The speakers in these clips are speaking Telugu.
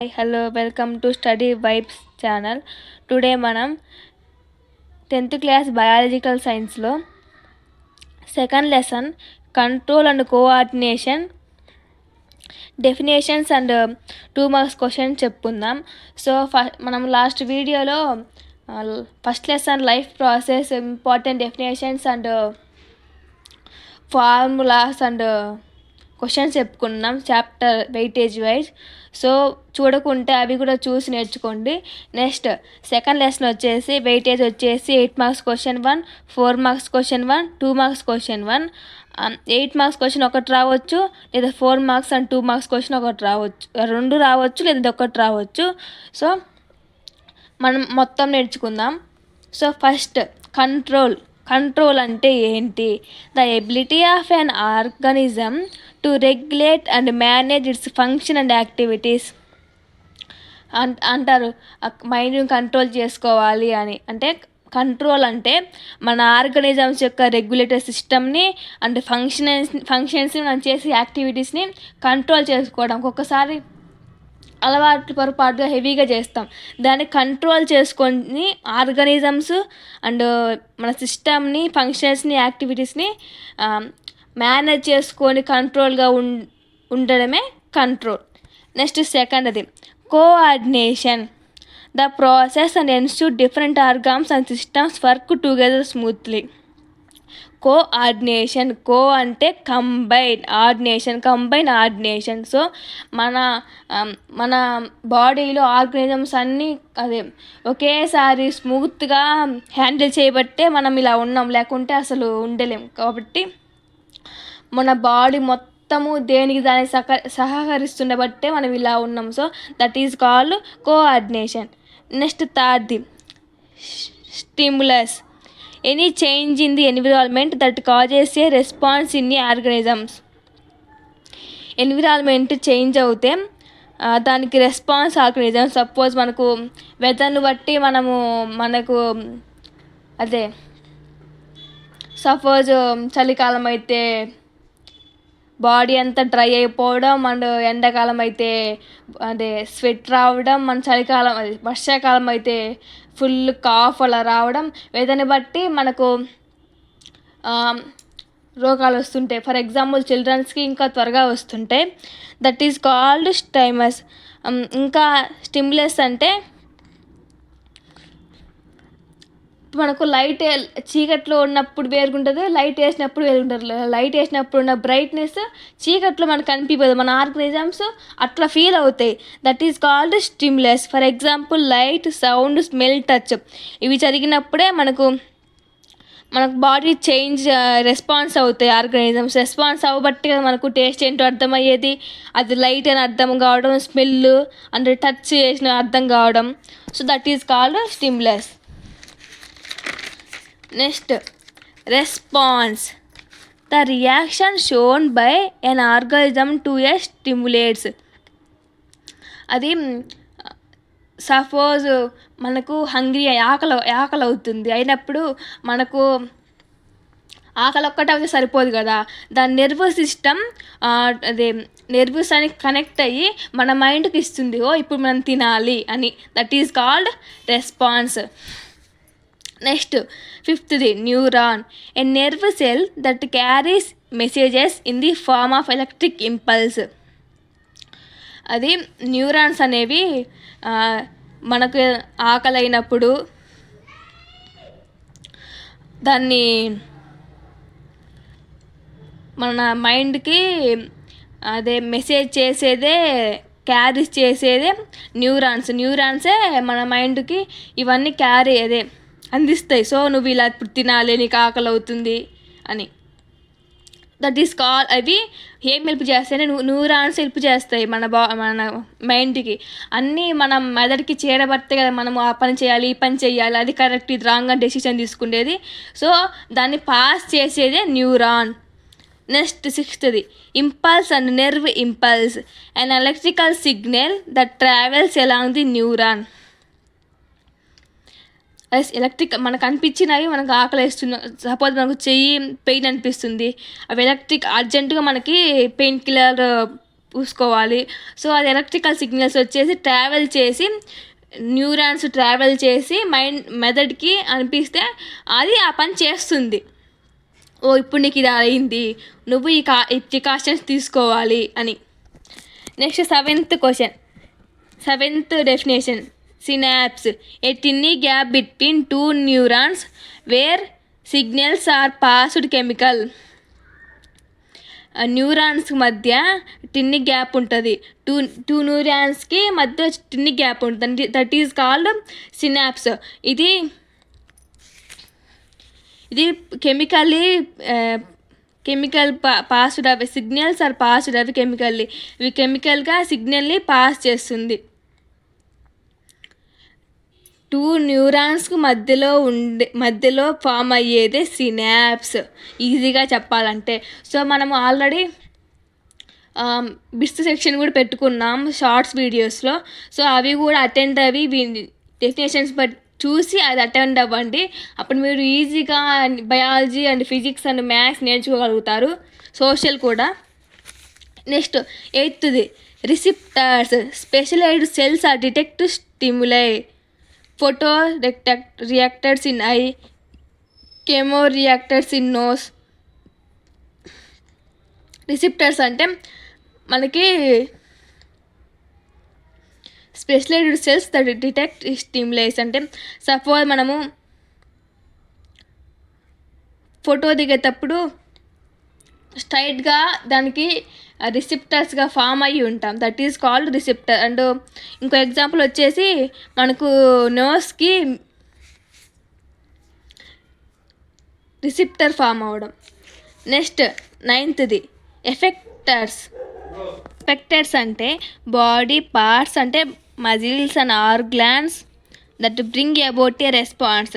Hello, welcome to Study Vibes channel. Today మనం 10th క్లాస్ బయాలజికల్ సైన్స్లో second lesson control and coordination definitions and 2 marks question చెప్పుకుందాం. సో మనం లాస్ట్ వీడియోలో first lesson life process important definitions and formulas and questions చెప్పుకున్నాం చాప్టర్ వెయిటేజ్ వైజ్. సో చూడకుంటే అవి కూడా చూసి నేర్చుకోండి. నెక్స్ట్ సెకండ్ లెసన్ వచ్చేసి వెయిటేజ్ వచ్చేసి 8 marks question 1, 4 marks question 1, 2 marks question 1. 8 marks question ఒకటి రావచ్చు, లేదా 4 మార్క్స్ అండ్ 2 మార్క్స్ క్వశ్చన్ ఒకటి రావచ్చు, 2 రావచ్చు, లేదా ఒకటి రావచ్చు. సో మనం మొత్తం నేర్చుకుందాం. సో ఫస్ట్ కంట్రోల్ అంటే ఏంటి? The ability of an organism to regulate and manage it's function and activities అంటారు. మైండ్ని కంట్రోల్ చేసుకోవాలి అని. అంటే కంట్రోల్ అంటే మన ఆర్గానిజమ్స్ యొక్క రెగ్యులేటర్ సిస్టమ్ని అండ్ ఫంక్షన్స్ని మనం చేసే యాక్టివిటీస్ని కంట్రోల్ చేసుకోవడం. ఒక్కొక్కసారి అలవాట్లు పొరపాటుగా హెవీగా చేస్తాం, దాన్ని కంట్రోల్ చేసుకొని ఆర్గానిజమ్స్ అండ్ మన సిస్టమ్ని ఫంక్షన్స్ని యాక్టివిటీస్ని మేనేజ్ చేసుకొని కంట్రోల్గా ఉండడమే కంట్రోల్. నెక్స్ట్ సెకండ్ది coordination, the process and ensure different organs and systems work together smoothly. Coordination, అంటే కంబైన్ ఆర్డినేషన్. సో మన బాడీలో ఆర్గానిజమ్స్ అన్నీ ఒకేసారి స్మూత్గా హ్యాండిల్ చేయబట్టే మనం ఇలా ఉన్నాం, లేకుంటే అసలు ఉండలేం. కాబట్టి మన బాడీ మొత్తము దేనికి దానికి సహకరిస్తుండబట్టే మనం ఇలా ఉన్నాం. So that is called coordination. Next థర్డ్ది stimulus, any change in the environment that causes a response in the organisms. Environment change అవుతే దానికి రెస్పాన్స్ ఆర్గానిజం. సపోజ్ మనకు వెదర్ను బట్టి మనకు సపోజ్ చలికాలం అయితే బాడీ అంతా డ్రై అయిపోవడం, అండ్ ఎండాకాలం అయితే స్వెట్ రావడం, మన వర్షాకాలం అయితే ఫుల్ కాఫ్ అలా రావడం. వెదర్ని బట్టి మనకు రోగాలు వస్తుంటాయి. ఫర్ ఎగ్జాంపుల్ చిల్డ్రన్స్కి ఇంకా త్వరగా వస్తుంటాయి. That is called stimulus. ఇంకా స్టిమ్యులస్ అంటే మనకు లైట్ చీకట్లో ఉన్నప్పుడు వేరుగుంటుంది, లైట్ వేసినప్పుడు వేరుగుంటుంది. లైట్ వేసినప్పుడు ఉన్న బ్రైట్నెస్ చీకట్లో మనకు కనిపించదు, మన ఆర్గానిజమ్స్ అట్లా ఫీల్ అవుతాయి. That is called stimulus. For example light, sound, smell, touch ఇవి జరిగినప్పుడే మనకు బాడీ చేంజ్ రెస్పాన్స్ అవుతాయి. ఆర్గానిజమ్స్ రెస్పాన్స్ అవ్వబట్టి కదా మనకు టేస్ట్ ఏంటో అర్థమయ్యేది, అది లైట్ అని అర్థం కావడం, స్మెల్ అండ్ టచ్ చేసిన అర్థం కావడం. So that is called stimulus. Next response, the reaction shown by an organism to A stimulates. అది సపోజ్ మనకు ఆకలి అవుతుంది అయినప్పుడు మనకు ఆకలి ఒక్కటే అయితే సరిపోదు కదా, దాని నెర్వస్ సిస్టమ్ నెర్వస్ అని కనెక్ట్ అయ్యి మన మైండ్కి ఇస్తుంది, ఇప్పుడు మనం తినాలి అని. That is called response. Next ఫిఫ్త్ది neuron, a nerve cell that carries messages in the form of electric impulse. అది న్యూరాన్స్ అనేవి మనకు ఆకలి అయినప్పుడు దాన్ని మన మైండ్కి మెసేజ్ చేసేదే, క్యారీస్ చేసేదే న్యూరాన్సే మన మైండ్కి ఇవన్నీ అందిస్తాయి. సో నువ్వు ఇలా ఇప్పుడు తినాలి, నీకు ఆకలి అవుతుంది అని. దట్ ఈస్ కాల్ అవి ఏం హెల్ప్ చేస్తాయి? న్యూరాన్స్ హెల్ప్ చేస్తాయి మన మైండ్కి. అన్నీ మనం మెదడుకి చేరబడితే కదా మనం ఆ పని చేయాలి, ఈ పని చేయాలి, అది కరెక్ట్, ఇది రాంగ్ అని డెసిషన్ తీసుకునేది. సో దాన్ని పాస్ చేసేదే న్యూరాన్. నెక్స్ట్ సిక్స్త్ది impulse and nerve impulse, and electrical signal that travels along the neuron. Electric మనకు అనిపించినవి, మనకు ఆకలి వేస్తున్న, సపోజ్ మనకు చెయ్యి పెయిన్ అనిపిస్తుంది, అవి ఎలక్ట్రిక్ అర్జెంటుగా మనకి పెయిన్ కిల్లర్ పూసుకోవాలి. సో అది ఎలక్ట్రికల్ సిగ్నల్స్ వచ్చేసి న్యూరాన్స్ ట్రావెల్ చేసి మెదడుకి అనిపిస్తే అది ఆ పని చేస్తుంది. ఇప్పుడు నీకు ఇది అయింది, నువ్వు ఈ ప్రికాషన్స్ తీసుకోవాలి అని. Next 7th question, 7th definition. Synapse a tiny gap between 2 neurons where signals are passed chemical. Neurons మధ్య టిన్ని గ్యాప్ ఉంటుంది. టూ న్యూరాన్స్కి మధ్య టిన్ని గ్యాప్ ఉంటుంది. That is called synapse. ఇది కెమికల్ పాస్డ్ అవి సిగ్నల్స్ ఆర్ పాస్డ్ అవి ఇవి కెమికల్గా సిగ్నల్ని పాస్ చేస్తుంది. 2 న్యూరాన్స్కి మధ్యలో ఫామ్ అయ్యేదే సినాప్స్, ఈజీగా చెప్పాలంటే. సో మనము ఆల్రెడీ బిట్స్ సెక్షన్ కూడా పెట్టుకున్నాం షార్ట్స్ వీడియోస్లో. సో అవి కూడా అటెండ్ అవి డెఫినేషన్స్ చూసి అది అటెండ్ అవ్వండి. అప్పుడు మీరు ఈజీగా biology and physics and maths నేర్చుకోగలుగుతారు, సోషల్ కూడా. Next 8th receptors. Specialised cells are detect stimuli. Photo reactors in eye, chemo reactors in nose. Receptors అంటే మనకి specialised cells that detect stimulus. అంటే సపోజ్ మనము ఫోటో దిగేటప్పుడు స్ట్రైట్గా దానికి రిసెప్టర్స్గా ఫామ్ అయ్యి ఉంటాం, that is called receptor. And ఇంకో ఎగ్జాంపుల్ వచ్చేసి మనకు నోస్కి రిసెప్టర్ ఫామ్ అవ్వడం. Next 9th effectors. ఎఫెక్టర్స్ అంటే బాడీ పార్ట్స్ అంటే muscles and organs that bring about a response.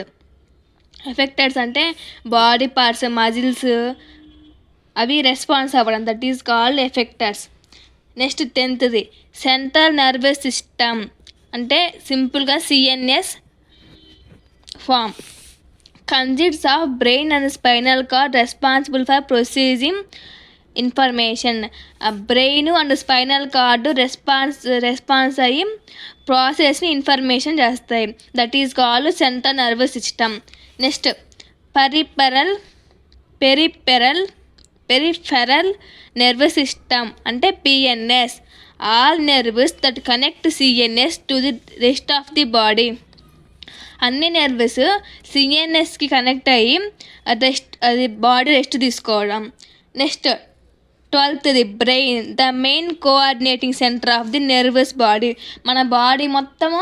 Effectors అంటే బాడీ పార్ట్స్ మజిల్స్ అవి రెస్పాన్స్ అవ్వడం, that is called effectors. Next 10th central nervous system అంటే సింపుల్గా CNS form. Consists of brain and spinal cord responsible for processing information. Brain and spinal cord response అయ్యి ప్రాసెస్ని ఇన్ఫర్మేషన్ చేస్తాయి, that is called central nervous system. Next peripheral nervous system అంటే PNS. All nervous that connect CNS to the rest of the body. అన్ని నర్వస్ CNSకి కనెక్ట్ అయ్యి అది బాడీ రెస్ట్ తీసుకోవడం. Next 12th brain, the main coordinating centre of the nervous body. మన బాడీ మొత్తము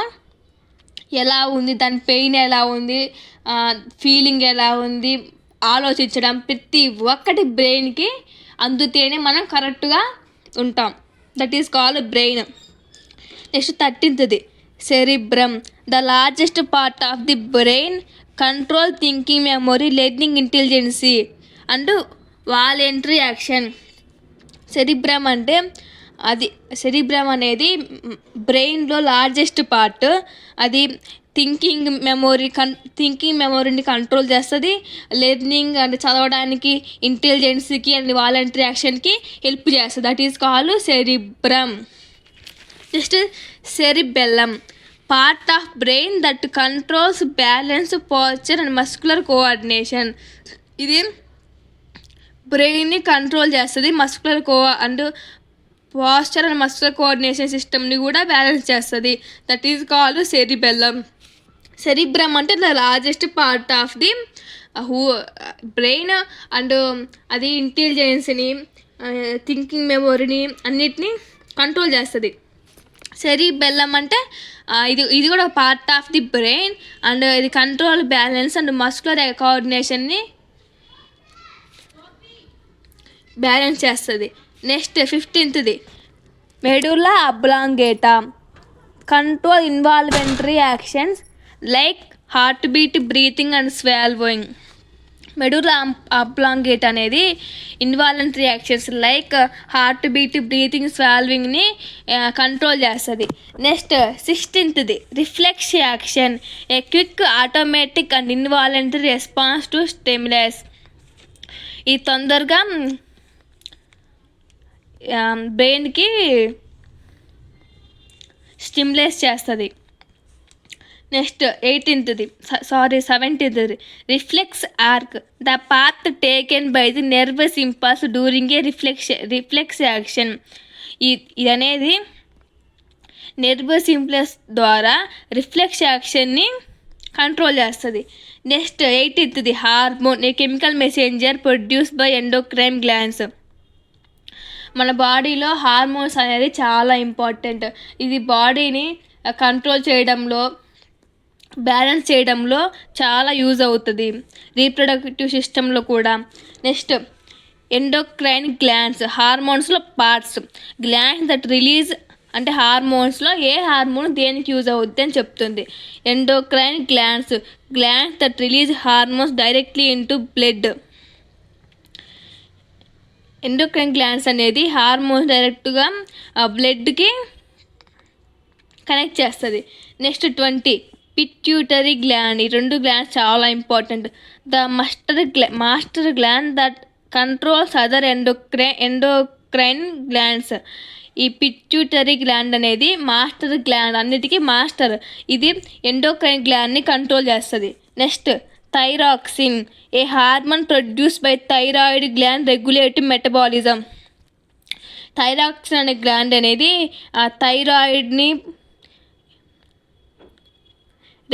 ఎలా ఉంది, దాని పెయిన్ ఎలా ఉంది, ఫీలింగ్ ఎలా ఉంది, ఆలోచించడం ప్రతి ఒక్కటి బ్రెయిన్కి అందుతేనే మనం కరెక్ట్గా ఉంటాం, that is called brain. Next 13th cerebrum, the largest part of the brain, control thinking, memory, learning, ఇంటెలిజెన్సీ and voluntary action. Cerebrum అనేది బ్రెయిన్లో లార్జెస్ట్ పార్ట్. అది థింకింగ్ మెమొరీని కంట్రోల్ చేస్తుంది, లెర్నింగ్ అండ్ చదవడానికి, ఇంటెలిజెన్స్కి అండ్ వాలంటరీ యాక్షన్కి హెల్ప్ చేస్తుంది, that is called cerebrum. Next cerebellum, part of brain that controls balance, posture and muscular coordination. ఇది బ్రెయిన్ని కంట్రోల్ చేస్తుంది, and posture and muscular coordination సిస్టమ్ని కూడా బ్యాలెన్స్ చేస్తుంది, that is called cerebellum. Cerebrum అంటే the largest part of the brain and అది ఇంటెలిజెన్స్ని, థింకింగ్ మెమొరీని అన్నిటినీ కంట్రోల్ చేస్తుంది. సెరిబెల్లం అంటే ఇది కూడా part of the brain and ఇది కంట్రోల్, బ్యాలెన్స్ అండ్ మస్కులర్ కోఆర్డినేషన్ని బ్యాలెన్స్ చేస్తుంది. Next 15th medulla oblongata, control involuntary actions like heart beat, breathing and swallowing. Medulla oblongata అనేది involuntary actions like heart beat, breathing, స్వాల్వింగ్ని కంట్రోల్ చేస్తుంది. Next 16th reflex action, a quick, automatic and involuntary response to stimulus. ఈ తొందరగా బ్రెయిన్కి స్టిమ్యులేట్ చేస్తుంది. Next 17th reflex arc, the path taken by the nervous impulse during a reflex action. ఇది అనేది నర్వస్ ఇంపల్స్ ద్వారా రిఫ్లెక్స్ యాక్షన్ని కంట్రోల్ చేస్తుంది. Next 18th hormone, A chemical messenger produce by endocrine glands. మన బాడీలో హార్మోన్స్ అనేది చాలా ఇంపార్టెంట్. ఇది బాడీని కంట్రోల్ చేయడంలో, బ్యాలెన్స్ చేయడంలో చాలా యూజ్ అవుతుంది, రీప్రొడక్టివ్ సిస్టంలో కూడా. నెక్స్ట్ ఎండోక్రైన్ గ్లాండ్స్, హార్మోన్స్లో పార్ట్స్. గ్లాండ్స్ దట్ రిలీజ్ అంటే హార్మోన్స్లో ఏ హార్మోన్ దేనికి యూజ్ అవుద్ది అని చెప్తుంది. Endocrine glands that release hormones directly into blood. Endocrine glands అనేది హార్మోన్స్ డైరెక్ట్గా బ్లడ్కి కనెక్ట్ చేస్తుంది. Next 20 pituitary gland. ఈ 2 గ్లాండ్స్ చాలా important. The master gland that controls other endocrine glands. ఈ పిట్యూటరీ గ్లాండ్ అనేది మాస్టర్ గ్లాండ్, అన్నిటికీ మాస్టర్. ఇది ఎండోక్రైన్ గ్లాండ్ని కంట్రోల్ చేస్తుంది. Next thyroxine, A hormone produce by thyroid gland regulative metabolism. Thyroxine అనే గ్లాండ్ అనేది ఆ థైరాయిడ్ని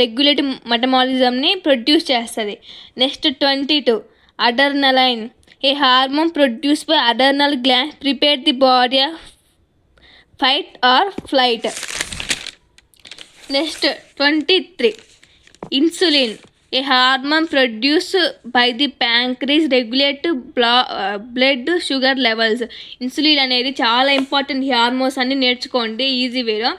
రెగ్యులేటివ్ మెటబాలిజంని ప్రొడ్యూస్ చేస్తుంది. Next 22 adrenaline, A hormone produce by adrenal gland prepare the body of fight or flight. Next 23 insulin, A hormone produce by the pancreas regulate blood sugar levels. Insulin అనేది చాలా ఇంపార్టెంట్. ఈ హార్మోన్స్ అన్ని నేర్చుకోండి ఈజీ వేలో,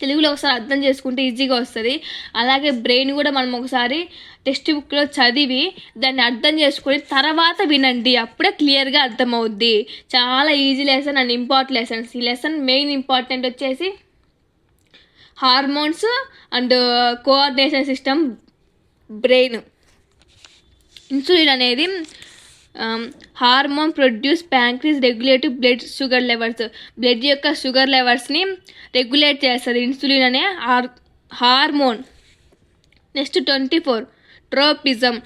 తెలుగులో ఒకసారి అర్థం చేసుకుంటే ఈజీగా వస్తుంది. అలాగే బ్రెయిన్ కూడా మనం ఒకసారి టెక్స్ట్ బుక్లో చదివి దాన్ని అర్థం చేసుకొని తర్వాత వినండి, అప్పుడే క్లియర్గా అర్థమవుద్ది. చాలా easy lesson and important lessons. ఈ లెసన్ మెయిన్ ఇంపార్టెంట్ వచ్చేసి hormones and coordination system, brain. Insulin అనేది hormone produce pancreas regulative blood sugar levels. Blood యొక్క షుగర్ లెవెల్స్ని రెగ్యులేట్ చేస్తుంది ఇన్సులిన్ అనే hormone. Next 24 tropism,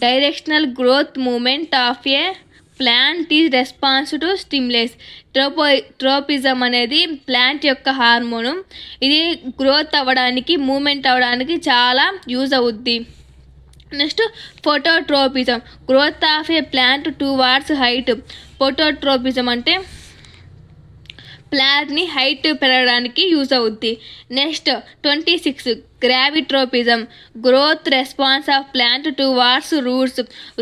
directional growth movement of a plant is response to stimulus. Tropism అనేది ప్లాంట్ యొక్క హార్మోను. ఇది గ్రోత్ అవ్వడానికి, మూమెంట్ అవ్వడానికి చాలా యూజ్ అవుద్ది. Next phototropism, growth of a plant towards height. Phototropism అంటే ప్లాంట్ని హైట్ పెరగడానికి యూజ్ అవుద్ది. Next 26 gravitropism, growth response of plant towards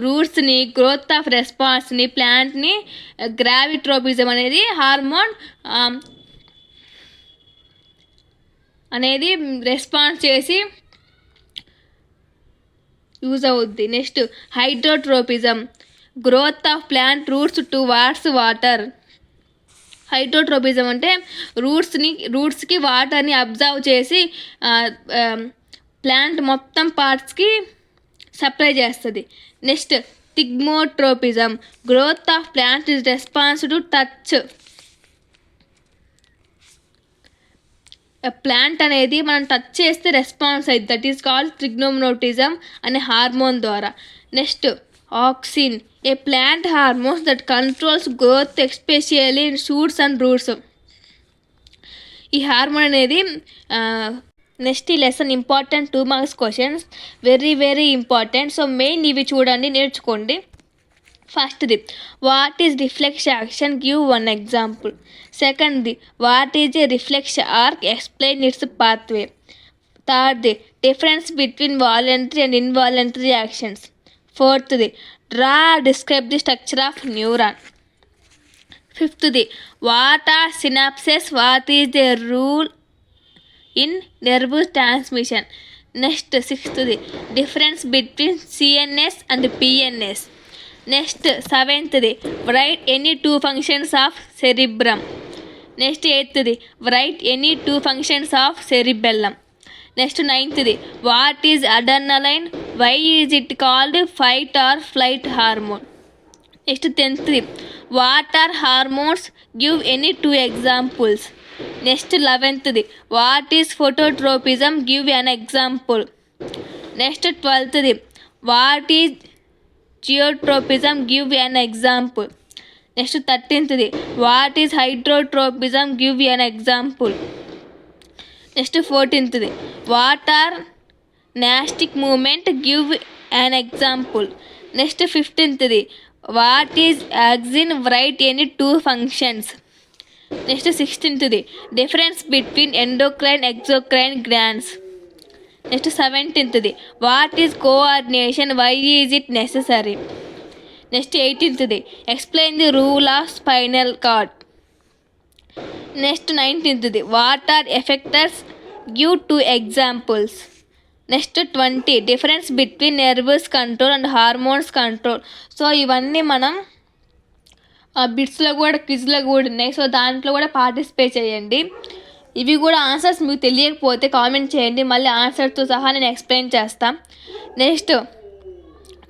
రూట్స్ని, గ్రోత్ ఆఫ్ రెస్పాన్స్ని, ప్లాంట్ని గ్రావిట్రోపిజం అనేది హార్మోన్ అనేది రెస్పాన్స్ చేసి యూజ్ అవుద్ది. Next hydrotropism, growth of plant roots towards water. Hydrotropism అంటే రూట్స్కి వాటర్ని అబ్జర్వ్ చేసి ప్లాంట్ మొత్తం పార్ట్స్కి సప్లై చేస్తుంది. Next thigmotropism, growth of plant is response to touch. Plant అనేది మనం టచ్ చేస్తే రెస్పాన్స్ అయింది, దట్ ఈస్ కాల్డ్ థిగ్మోట్రోపిజం అనే హార్మోన్ ద్వారా. Next auxin, a plant hormones that controls growth especially in shoots and roots. ఈ హార్మోన్ అనేది నెక్స్ట్ ఈ lesson important 2 marks questions, very very important. So main ఇవి చూడండి, నేర్చుకోండి. ఫస్ట్ది, what is reflex action, give 1 example. సెకండ్ది, what is a reflex arc, explain its pathway. థర్డ్ది, difference between voluntary and involuntary actions. ఫోర్త్ది, draw describe the structure of neuron. ఫిఫ్త్ది, what are synapses, what is the rule in nervous transmission. Next 6th, difference between CNS and PNS. Next 7th, write any 2 functions of cerebrum. Next 8th, write any 2 functions of cerebellum. Next 9th, what is adrenaline, why is it called fight or flight hormone. Next 10th, what are hormones, give any 2 examples. Next 11th what is phototropism, give an example. Next 12th what is geotropism, give an example. Next 13th what is hydrotropism, give an example. Next 14th what are nastic movement, give an example. Next 15th what is auxin, write any 2 functions. Next 16th difference between endocrine exocrine glands. Next 17th what is coordination, why is it necessary. Next 18th explain the rule of spinal cord. Next 19th what are effectors, give 2 examples. Next 20 difference between nervous control and hormones control. So ఇవన్నీ మనం బిట్స్లో కూడా క్విజ్లో కూడా ఉన్నాయి. సో దాంట్లో కూడా పార్టిసిపేట్ చేయండి. ఇవి కూడా ఆన్సర్స్ మీకు తెలియకపోతే కామెంట్ చేయండి, మళ్ళీ ఆన్సర్తో సహా నేను ఎక్స్ప్లెయిన్ చేస్తాను. Next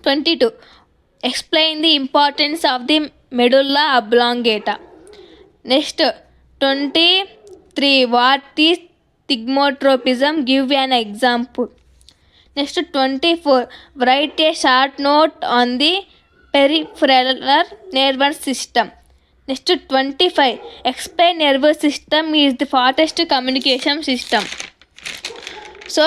22 explain the importance of the medulla oblongata. Next 23 what is thigmotropism, give an example. Next 24 write a short note on the peripheral nervous system. Next 25 explain nervous system is the fastest communication system. So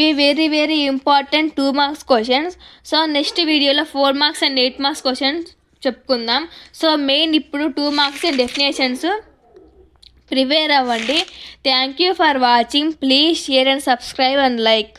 ఇవి very very important 2 marks questions. So next వీడియోలో 4 మార్క్స్ అండ్ 8 మార్క్స్ క్వశ్చన్స్ చెప్పుకుందాం. సో మెయిన్ ఇప్పుడు 2 మార్క్స్ అండ్ డెఫినేషన్స్ ప్రిపేర్ అవ్వండి. Thank you for watching. Please share and subscribe and like.